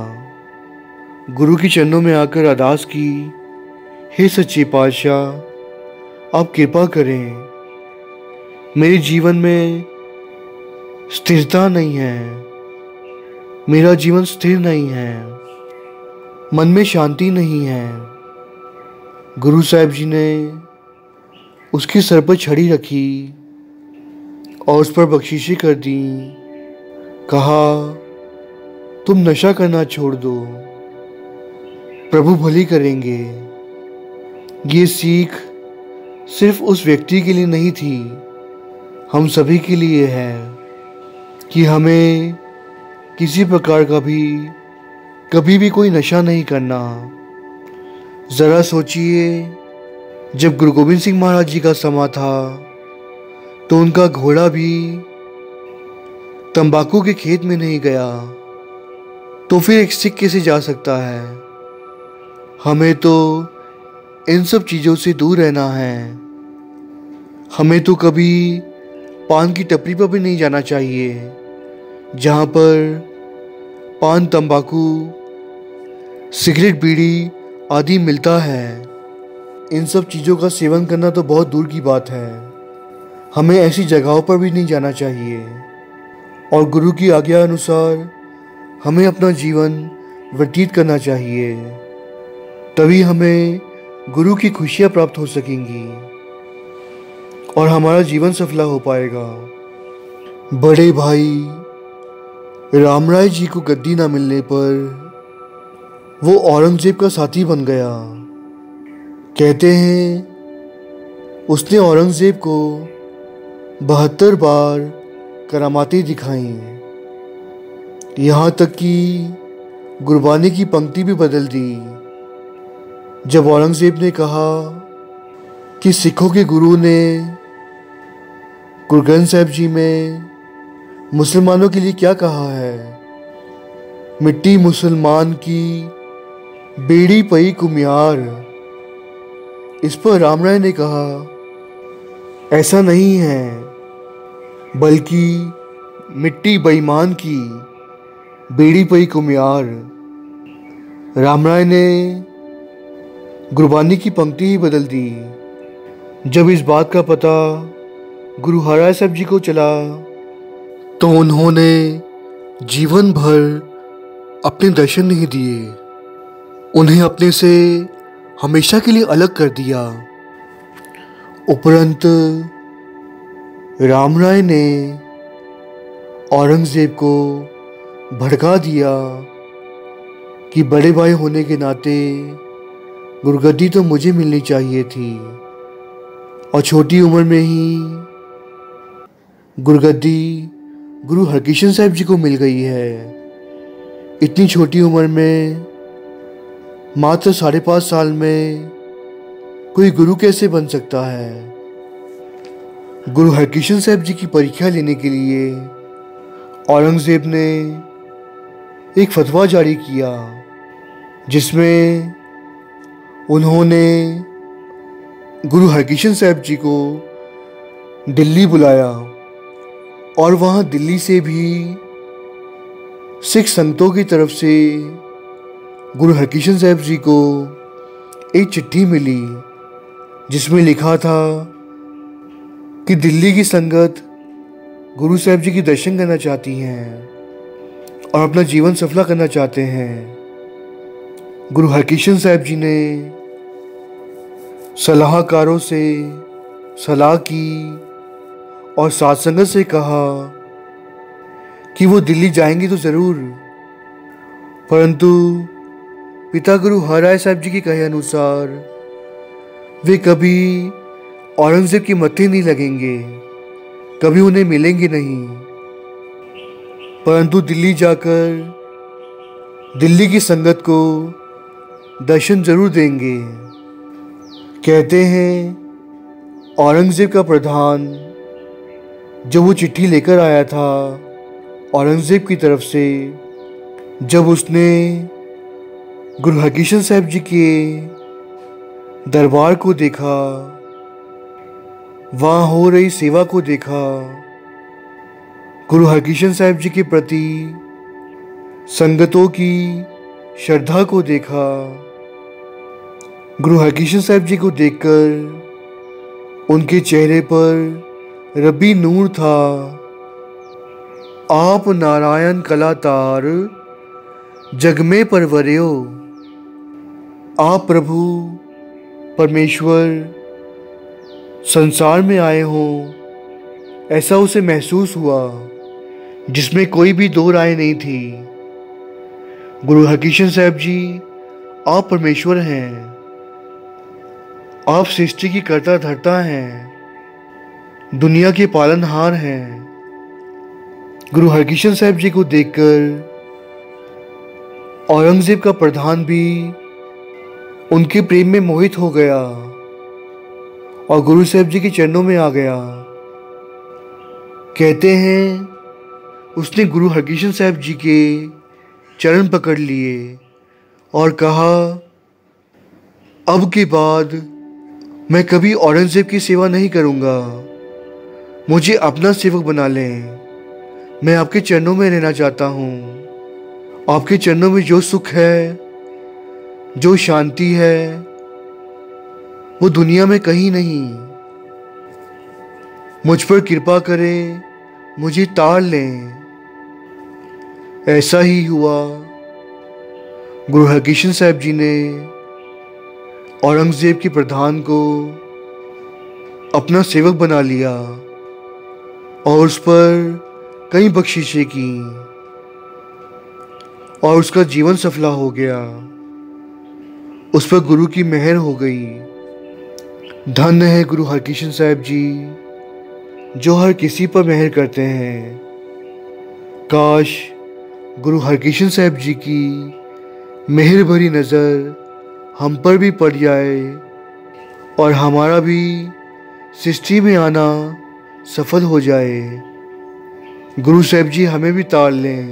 गुरु के चरणों में आकर अरदास की, हे सच्चे पातशाह आप कृपा करें, मेरे जीवन में स्थिरता नहीं है, मेरा जीवन स्थिर नहीं है, मन में शांति नहीं है। गुरु साहिब जी ने उसके सर पर छड़ी रखी और उस पर बख्शीशें कर दी। कहा तुम नशा करना छोड़ दो, प्रभु भली करेंगे। ये सीख सिर्फ उस व्यक्ति के लिए नहीं थी, हम सभी के लिए है कि हमें किसी प्रकार का भी कभी भी कोई नशा नहीं करना। ज़रा सोचिए, जब गुरु गोविंद सिंह महाराज जी का समा था तो उनका घोड़ा भी तंबाकू के खेत में नहीं गया, तो फिर एक सिख कैसे जा सकता है। हमें तो इन सब चीज़ों से दूर रहना है। हमें तो कभी पान की टपरी पर भी नहीं जाना चाहिए जहाँ पर पान, तंबाकू, सिगरेट, बीड़ी आदि मिलता है। इन सब चीज़ों का सेवन करना तो बहुत दूर की बात है। हमें ऐसी जगहों पर भी नहीं जाना चाहिए और गुरु की आज्ञा अनुसार हमें अपना जीवन व्यतीत करना चाहिए। तभी हमें गुरु की खुशियाँ प्राप्त हो सकेंगी और हमारा जीवन सफल हो पाएगा। बड़े भाई रामराय जी को गद्दी न मिलने पर वो औरंगजेब का साथी बन गया। कहते हैं उसने औरंगजेब को 72 बार करामातें दिखाई, यहाँ तक कि गुरबानी की पंक्ति भी बदल दी। जब औरंगजेब ने कहा कि सिखों के गुरु ने गुरु ग्रंथ साहिब जी में मुसलमानों के लिए क्या कहा है, मिट्टी मुसलमान की बेड़ी पई कुम्हार, इस पर रामराय ने कहा ऐसा नहीं है, बल्कि मिट्टी बेईमान की बेड़ी पई कुम्हार। रामराय ने गुरबानी की पंक्ति ही बदल दी। जब इस बात का पता गुरु हरराय साहब जी को चला तो उन्होंने जीवन भर अपने दर्शन नहीं दिए, उन्हें अपने से हमेशा के लिए अलग कर दिया। उपरंत रामराय ने औरंगजेब को भड़का दिया कि बड़े भाई होने के नाते गुरगद्दी तो मुझे मिलनी चाहिए थी और छोटी उम्र में ही गुरगद्दी गुरु हरकिशन साहिब जी को मिल गई है। इतनी छोटी उम्र में, मात्र 5.5 साल में कोई गुरु कैसे बन सकता है। गुरु हरकिशन साहिब जी की परीक्षा लेने के लिए औरंगजेब ने एक फतवा जारी किया जिसमें उन्होंने गुरु हरकिशन साहिब जी को दिल्ली बुलाया और वहाँ दिल्ली से भी सिख संतों की तरफ से गुरु हरकिशन साहिब जी को एक चिट्ठी मिली जिसमें लिखा था कि दिल्ली की संगत गुरु साहिब जी की दर्शन करना चाहती हैं और अपना जीवन सफल करना चाहते हैं। गुरु हरकिशन साहिब जी ने सलाहकारों से सलाह की और साथ संगत से कहा कि वो दिल्ली जाएंगे तो ज़रूर, परंतु पिता गुरु हरराय साहब जी के कहे अनुसार वे कभी औरंगजेब की मत्थे नहीं लगेंगे, कभी उन्हें मिलेंगे नहीं, परंतु दिल्ली जाकर दिल्ली की संगत को दर्शन जरूर देंगे। कहते हैं औरंगजेब का प्रधान जब वो चिट्ठी लेकर आया था औरंगजेब की तरफ से, जब उसने गुरु हरकिशन साहिब जी के दरबार को देखा, वहाँ हो रही सेवा को देखा, गुरु हरकिशन साहिब जी के प्रति संगतों की श्रद्धा को देखा, गुरु हरकिशन साहिब जी को देखकर उनके चेहरे पर रबी नूर था। आप नारायण कलातार जग में परवरियो, आप प्रभु परमेश्वर संसार में आए हों, ऐसा उसे महसूस हुआ जिसमें कोई भी दो राय नहीं थी। गुरु हरकिशन साहिब जी आप परमेश्वर हैं, आप सृष्टि की कर्ता धर्ता हैं, दुनिया के पालनहार हैं। गुरु हरकिशन साहिब जी को देखकर औरंगजेब का प्रधान भी उनके प्रेम में मोहित हो गया और गुरु साहिब जी के चरणों में आ गया। कहते हैं उसने गुरु हरकिशन साहिब जी के चरण पकड़ लिए और कहा अब के बाद मैं कभी औरंगजेब की सेवा नहीं करूँगा। मुझे अपना सेवक बना लें। मैं आपके चरणों में रहना चाहता हूँ। आपके चरणों में जो सुख है, जो शांति है, वो दुनिया में कहीं नहीं। मुझ पर कृपा करें, मुझे तार लें। ऐसा ही हुआ। गुरु हरकृष्ण साहब जी ने औरंगजेब के प्रधान को अपना सेवक बना लिया और उस पर कई बख्शिशें की और उसका जीवन सफला हो गया। उस पर गुरु की मेहर हो गई। धन्य है गुरु हरकृष्ण साहब जी, जो हर किसी पर मेहर करते हैं। काश गुरु हरकृष्ण साहब जी की मेहर भरी नज़र हम पर भी पड़ जाए और हमारा भी सृष्टि में आना सफल हो जाए। गुरु साहब जी हमें भी तार लें,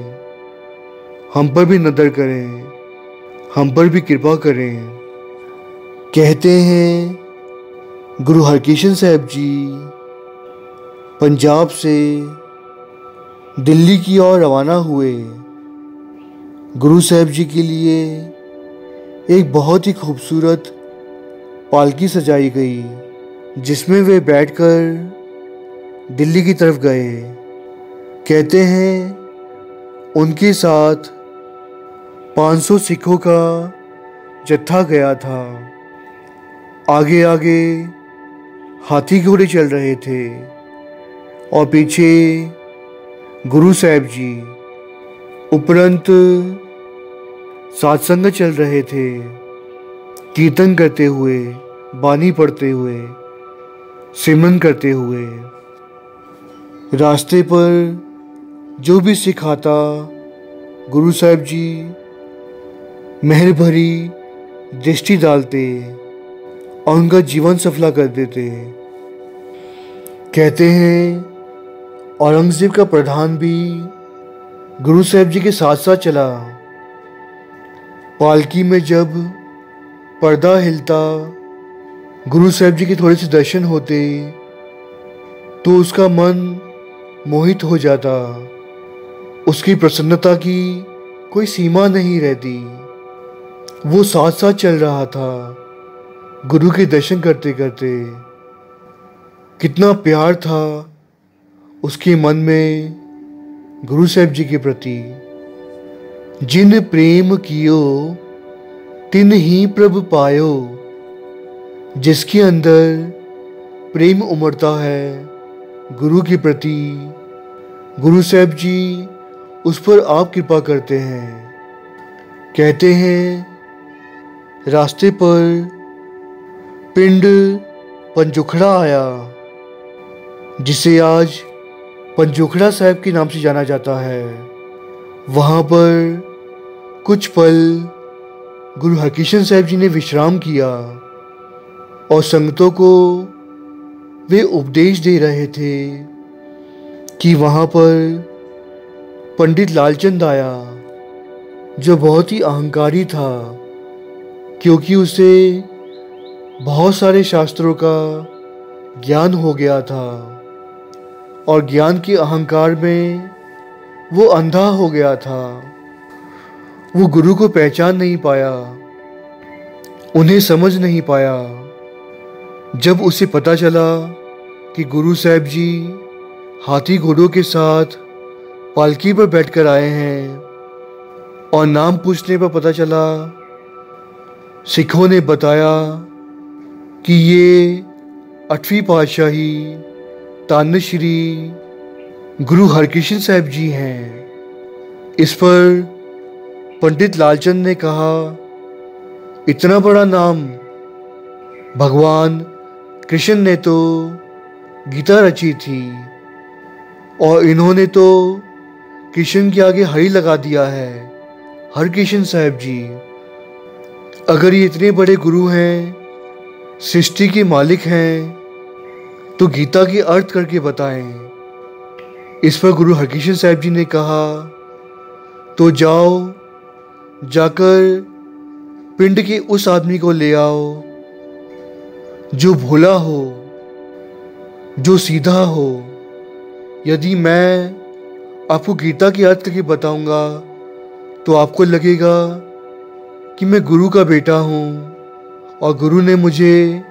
हम पर भी नज़र करें, हम पर भी कृपा करें। कहते हैं गुरु हरकृष्ण साहब जी पंजाब से दिल्ली की ओर रवाना हुए। गुरु साहब जी के लिए एक बहुत ही खूबसूरत पालकी सजाई गई, जिसमें वे बैठकर दिल्ली की तरफ गए। कहते हैं उनके साथ 500 सिखों का जत्था गया था। आगे आगे हाथी घोड़े चल रहे थे और पीछे गुरु साहब जी, उपरंत सत्संग चल रहे थे, कीर्तन करते हुए, बानी पढ़ते हुए, सिमरन करते हुए। रास्ते पर जो भी सिख आता, गुरु साहब जी मेहर भरी दृष्टि डालते और उनका जीवन सफला कर देते। कहते हैं औरंगजेब का प्रधान भी गुरु साहब जी के साथ साथ चला। पालकी में जब पर्दा हिलता, गुरु साहब जी के थोड़े से दर्शन होते तो उसका मन मोहित हो जाता। उसकी प्रसन्नता की कोई सीमा नहीं रहती। वो साथ साथ चल रहा था गुरु के दर्शन करते करते। कितना प्यार था उसके मन में गुरु साहब जी के प्रति। जिन प्रेम कियो तिन ही प्रभ पायो। जिसके अंदर प्रेम उमड़ता है गुरु के प्रति, गुरु साहब जी उस पर आप कृपा करते हैं। कहते हैं रास्ते पर पिंड पंजुखड़ा आया, जिसे आज पंजुखड़ा साहब के नाम से जाना जाता है। वहाँ पर कुछ पल गुरु हरकृष्ण साहब जी ने विश्राम किया और संगतों को वे उपदेश दे रहे थे कि वहाँ पर पंडित लालचंद आया, जो बहुत ही अहंकारी था, क्योंकि उसे बहुत सारे शास्त्रों का ज्ञान हो गया था और ज्ञान के अहंकार में वो अंधा हो गया था। वो गुरु को पहचान नहीं पाया, उन्हें समझ नहीं पाया। जब उसे पता चला कि गुरु साहब जी हाथी घोड़ों के साथ पालकी पर बैठकर आए हैं और नाम पूछने पर पता चला, सिखों ने बताया कि ये 8वीं पातशाही तान्य श्री गुरु हरकृष्ण साहब जी हैं। इस पर पंडित लालचंद ने कहा, इतना बड़ा नाम, भगवान कृष्ण ने तो गीता रची थी और इन्होंने तो कृष्ण के आगे हरि लगा दिया है, हरकृष्ण साहब जी। अगर ये इतने बड़े गुरु हैं, सृष्टि के मालिक हैं, तो गीता की अर्थ करके बताएं। इस पर गुरु हरकृष्ण साहब जी ने कहा, तो जाओ, जाकर पिंड के उस आदमी को ले आओ जो भोला हो, जो सीधा हो। यदि मैं आपको गीता के अर्थ करके बताऊंगा तो आपको लगेगा कि मैं गुरु का बेटा हूं और गुरु ने मुझे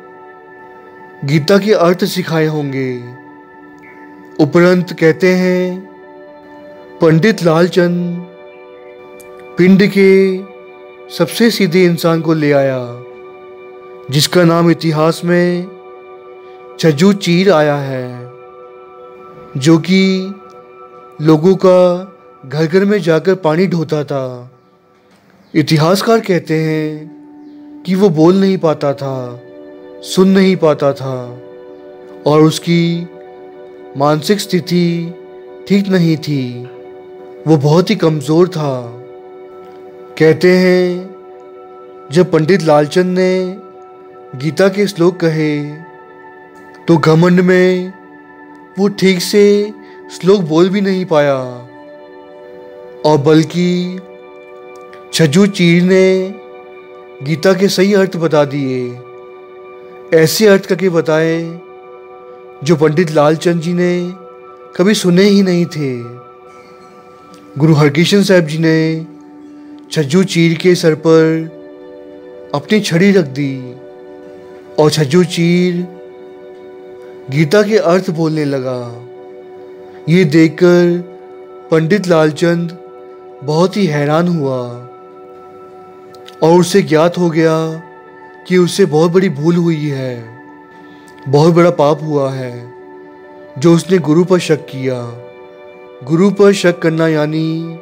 गीता के अर्थ सिखाए होंगे। उपरंत कहते हैं, पंडित लालचंद पिंड के सबसे सीधे इंसान को ले आया, जिसका नाम इतिहास में छज्जू चीर आया है, जो कि लोगों का घर घर में जाकर पानी ढोता था। इतिहासकार कहते हैं कि वो बोल नहीं पाता था, सुन नहीं पाता था और उसकी मानसिक स्थिति ठीक नहीं थी। वो बहुत ही कमज़ोर था। कहते हैं जब पंडित लालचंद ने गीता के श्लोक कहे तो घमंड में वो ठीक से श्लोक बोल भी नहीं पाया और बल्कि छज्जू चीर ने गीता के सही अर्थ बता दिए, ऐसे अर्थ करके बताए जो पंडित लालचंद जी ने कभी सुने ही नहीं थे। गुरु हरकृष्ण साहब जी ने छज्जू चीर के सर पर अपनी छड़ी रख दी और छज्जू चीर गीता के अर्थ बोलने लगा। ये देखकर पंडित लालचंद बहुत ही हैरान हुआ और उसे ज्ञात हो गया कि उससे बहुत बड़ी भूल हुई है, बहुत बड़ा पाप हुआ है जो उसने गुरु पर शक किया। गुरु पर शक करना यानी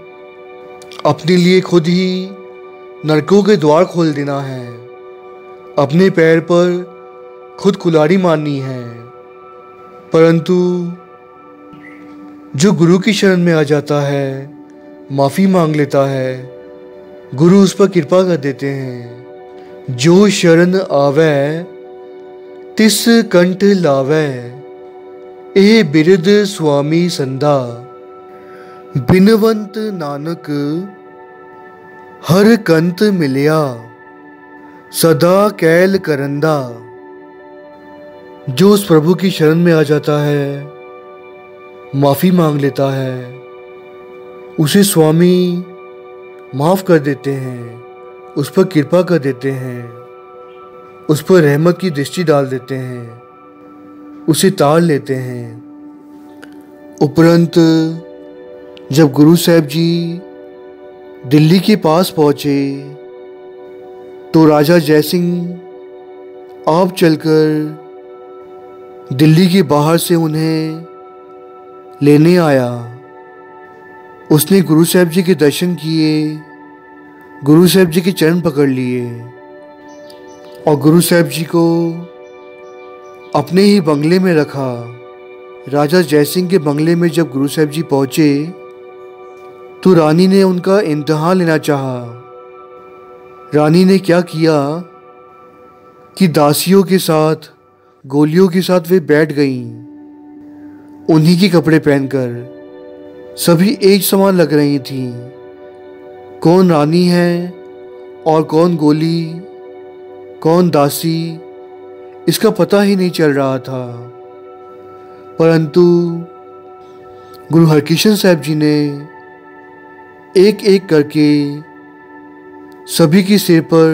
अपने लिए खुद ही नरकों के द्वार खोल देना है, अपने पैर पर खुद कुल्हाड़ी मारनी है। परंतु जो गुरु की शरण में आ जाता है, माफ़ी मांग लेता है, गुरु उस पर कृपा कर देते हैं। जो शरण आवे तिस कंठ लावे, ए बिरद स्वामी संधा, बिनवंत नानक हर कंत मिलिया, सदा कैल करंदा। जो उस प्रभु की शरण में आ जाता है, माफ़ी मांग लेता है, उसे स्वामी माफ़ कर देते हैं, उस पर कृपा कर देते हैं, उस पर रहमत की दृष्टि डाल देते हैं, उसे तार लेते हैं। उपरंत जब गुरु साहब जी दिल्ली के पास पहुँचे तो राजा जयसिंह आप चलकर दिल्ली के बाहर से उन्हें लेने आया। उसने गुरु साहब जी के दर्शन किए, गुरु साहब जी के चरण पकड़ लिए और गुरु साहब जी को अपने ही बंगले में रखा। राजा जयसिंह के बंगले में जब गुरु साहब जी पहुँचे तो रानी ने उनका इम्तिहान लेना चाहा। रानी ने क्या किया कि दासियों के साथ, गोलियों के साथ वे बैठ गईं, उन्हीं के कपड़े पहनकर। सभी एक समान लग रही थीं। कौन रानी है और कौन गोली, कौन दासी, इसका पता ही नहीं चल रहा था। परंतु गुरु हरकृष्ण साहब जी ने एक एक करके सभी के सिर पर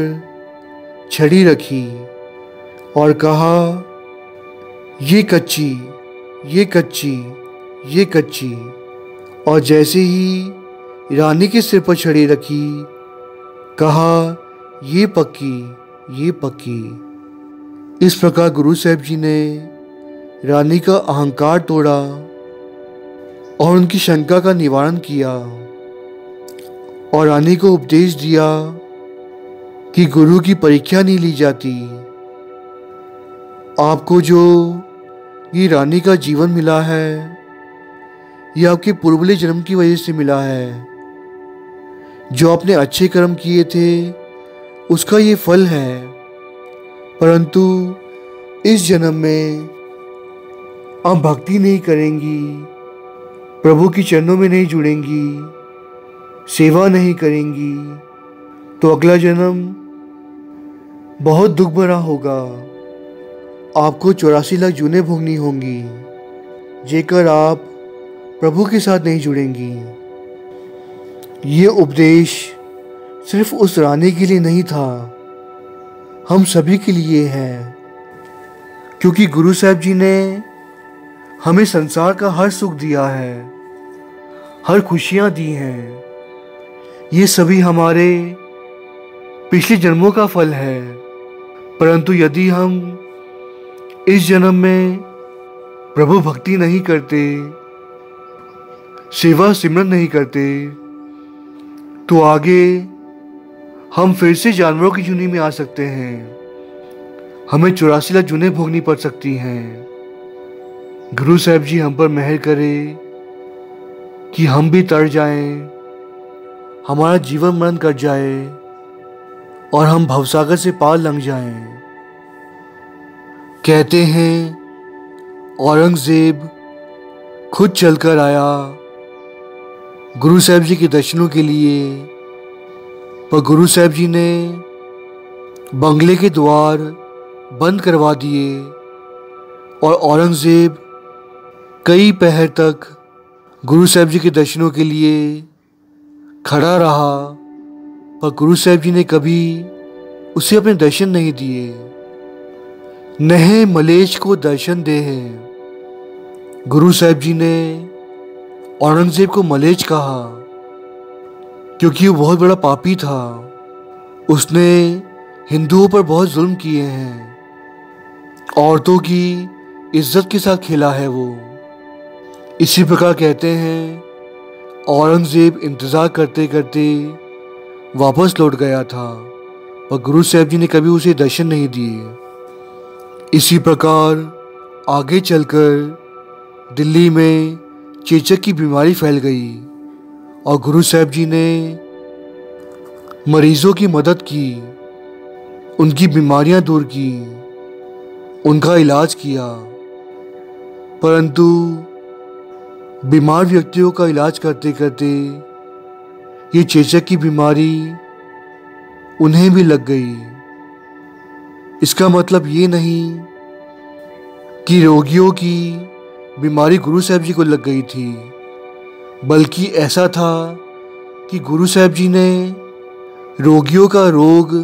छड़ी रखी और कहा, ये कच्ची, ये कच्ची, ये कच्ची। और जैसे ही रानी के सिर पर छड़ी रखी, कहा, ये पक्की, ये पक्की। इस प्रकार गुरु साहब जी ने रानी का अहंकार तोड़ा और उनकी शंका का निवारण किया और रानी को उपदेश दिया कि गुरु की परीक्षा नहीं ली जाती। आपको जो ये रानी का जीवन मिला है, ये आपके पूर्वले जन्म की वजह से मिला है। जो आपने अच्छे कर्म किए थे उसका ये फल है। परंतु इस जन्म में आप भक्ति नहीं करेंगी, प्रभु की चरणों में नहीं जुड़ेंगी, सेवा नहीं करेंगी, तो अगला जन्म बहुत दुख भरा होगा। आपको 84 लाख जूनें भोगनी होंगी जेकर आप प्रभु के साथ नहीं जुड़ेंगी। ये उपदेश सिर्फ उस रानी के लिए नहीं था, हम सभी के लिए है, क्योंकि गुरु साहब जी ने हमें संसार का हर सुख दिया है, हर खुशियाँ दी हैं। ये सभी हमारे पिछले जन्मों का फल है। परंतु यदि हम इस जन्म में प्रभु भक्ति नहीं करते, सेवा सिमरन नहीं करते, तो आगे हम फिर से जानवरों की जूनी में आ सकते हैं। हमें 84 लाख जूनें भोगनी पड़ सकती हैं। गुरु साहब जी हम पर मेहर करे कि हम भी तर जाएं, हमारा जीवन मरण कट जाए और हम भवसागर से पार लंघ जाएं। कहते हैं औरंगजेब खुद चलकर आया गुरु साहब जी के दर्शनों के लिए, पर गुरु साहब जी ने बंगले के द्वार बंद करवा दिए और औरंगजेब कई पहर तक गुरु साहब जी के दर्शनों के लिए खड़ा रहा, पर गुरु साहब जी ने कभी उसे अपने दर्शन नहीं दिए। नहे मलेच्छ को दर्शन दे हैं। गुरु साहब जी ने औरंगजेब को मलेच्छ कहा क्योंकि वो बहुत बड़ा पापी था। उसने हिंदुओं पर बहुत जुल्म किए हैं, औरतों की इज्जत के साथ खेला है वो। इसी प्रकार कहते हैं औरंगजेब इंतज़ार करते करते वापस लौट गया था, पर गुरु साहब जी ने कभी उसे दर्शन नहीं दिए। इसी प्रकार आगे चलकर दिल्ली में चेचक की बीमारी फैल गई और गुरु साहब जी ने मरीजों की मदद की, उनकी बीमारियां दूर की, उनका इलाज किया। परंतु बीमार व्यक्तियों का इलाज करते करते ये चेचक की बीमारी उन्हें भी लग गई। इसका मतलब ये नहीं कि रोगियों की बीमारी गुरु साहब जी को लग गई थी, बल्कि ऐसा था कि गुरु साहब जी ने रोगियों का रोग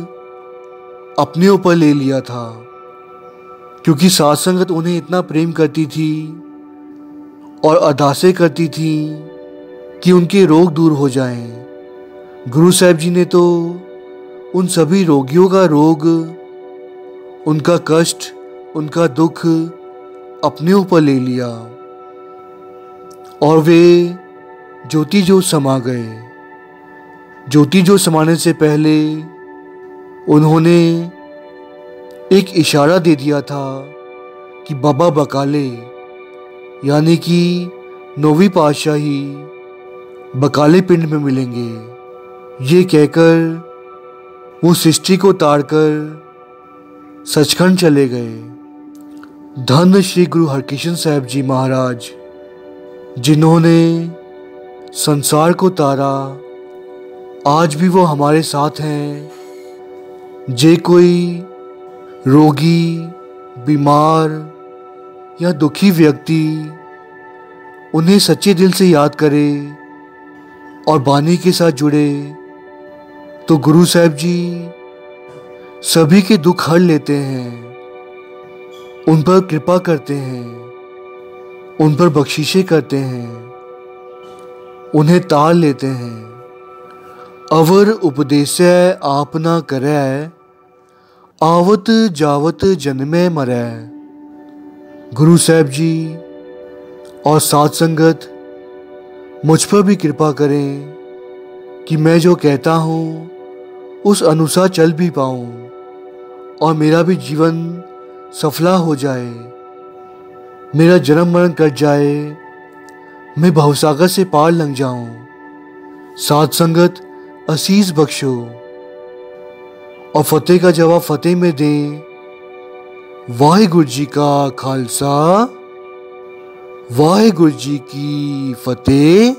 अपने ऊपर ले लिया था, क्योंकि साध संगत उन्हें इतना प्रेम करती थी और अरदासें करती थी कि उनके रोग दूर हो जाएं। गुरु साहब जी ने तो उन सभी रोगियों का रोग, उनका कष्ट, उनका दुख अपने ऊपर ले लिया और वे ज्योति ज्योत समा गए। ज्योति ज्योत समाने से पहले उन्होंने एक इशारा दे दिया था कि बाबा बकाले यानी कि 9वीं पातशाही बकाले पिंड में मिलेंगे। ये कहकर वो सृष्टि को ताड़कर सचखंड चले गए। धन्य श्री गुरु हरकृष्ण साहब जी महाराज, जिन्होंने संसार को तारा, आज भी वो हमारे साथ हैं। जे कोई रोगी, बीमार या दुखी व्यक्ति उन्हें सच्चे दिल से याद करे और बानी के साथ जुड़े, तो गुरु साहब जी सभी के दुख हर लेते हैं, उन पर कृपा करते हैं, उन पर बख्शिशें करते हैं, उन्हें तार लेते हैं। अवर उपदेशै आप ना करै, आवत जावत जन्मे मरै। गुरु साहब जी और साध संगत मुझ पर भी कृपा करें कि मैं जो कहता हूँ उस अनुसार चल भी पाऊँ और मेरा भी जीवन सफला हो जाए, मेरा जन्म मरण कट जाए, मैं भवसागर से पार लंघ जाऊँ। साध संगत असीस बख्शो और फतेह का जवाब फतेह में दें। वाहिगुरु जी का खालसा, वाहिगुरु जी की फतेह।